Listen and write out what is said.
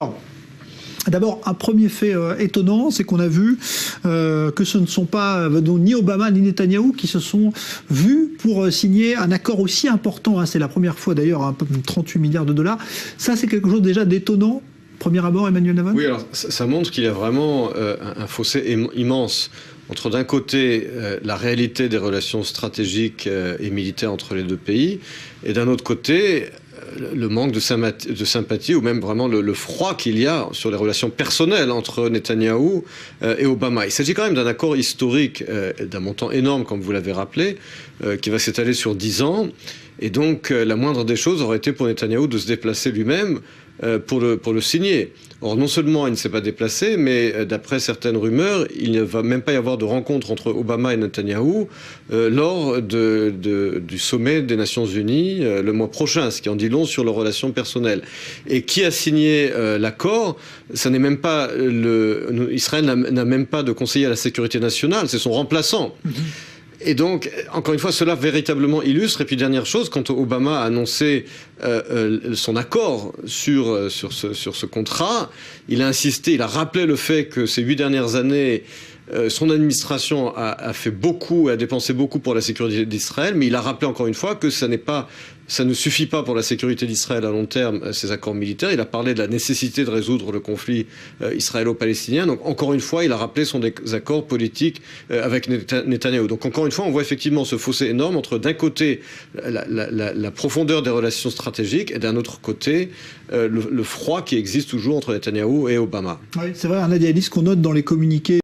Alors, d'abord, un premier fait étonnant, c'est qu'on a vu que ce ne sont pas ni Obama ni Netanyahou qui se sont vus pour signer un accord aussi important. Hein. C'est la première fois d'ailleurs, un peu 38 milliards de dollars. Ça, c'est quelque chose déjà d'étonnant. Premier abord, Emmanuel Navon? Oui, alors ça montre qu'il y a vraiment un fossé immense entre d'un côté la réalité des relations stratégiques et militaires entre les deux pays, et d'un autre côté le manque de sympathie ou même vraiment le froid qu'il y a sur les relations personnelles entre Netanyahou et Obama. Il s'agit quand même d'un accord historique d'un montant énorme, comme vous l'avez rappelé, qui va s'étaler sur 10 ans. Et donc la moindre des choses aurait été pour Netanyahou de se déplacer lui-même pour le signer. Or, non seulement il ne s'est pas déplacé, mais d'après certaines rumeurs, il ne va même pas y avoir de rencontre entre Obama et Netanyahou lors du sommet des Nations Unies le mois prochain, ce qui en dit long sur leurs relations personnelles. Et qui a signé l'accord? Ça n'est même pas Israël n'a même pas de conseiller à la sécurité nationale, c'est son remplaçant. Et donc, encore une fois, cela véritablement illustre. Et puis, dernière chose, quand Obama a annoncé son accord sur ce contrat, il a insisté, il a rappelé le fait que ces 8 dernières années, son administration a fait beaucoup, a dépensé beaucoup pour la sécurité d'Israël, mais il a rappelé encore une fois que ça ne suffit pas pour la sécurité d'Israël à long terme, ces accords militaires. Il a parlé de la nécessité de résoudre le conflit israélo-palestinien. Donc, encore une fois, il a rappelé son désaccord politique avec Netanyahou. Donc, encore une fois, on voit effectivement ce fossé énorme entre, d'un côté, la profondeur des relations stratégiques et, d'un autre côté, le froid qui existe toujours entre Netanyahou et Obama. Oui, c'est vrai, Nadia Alice, qu'on note dans les communiqués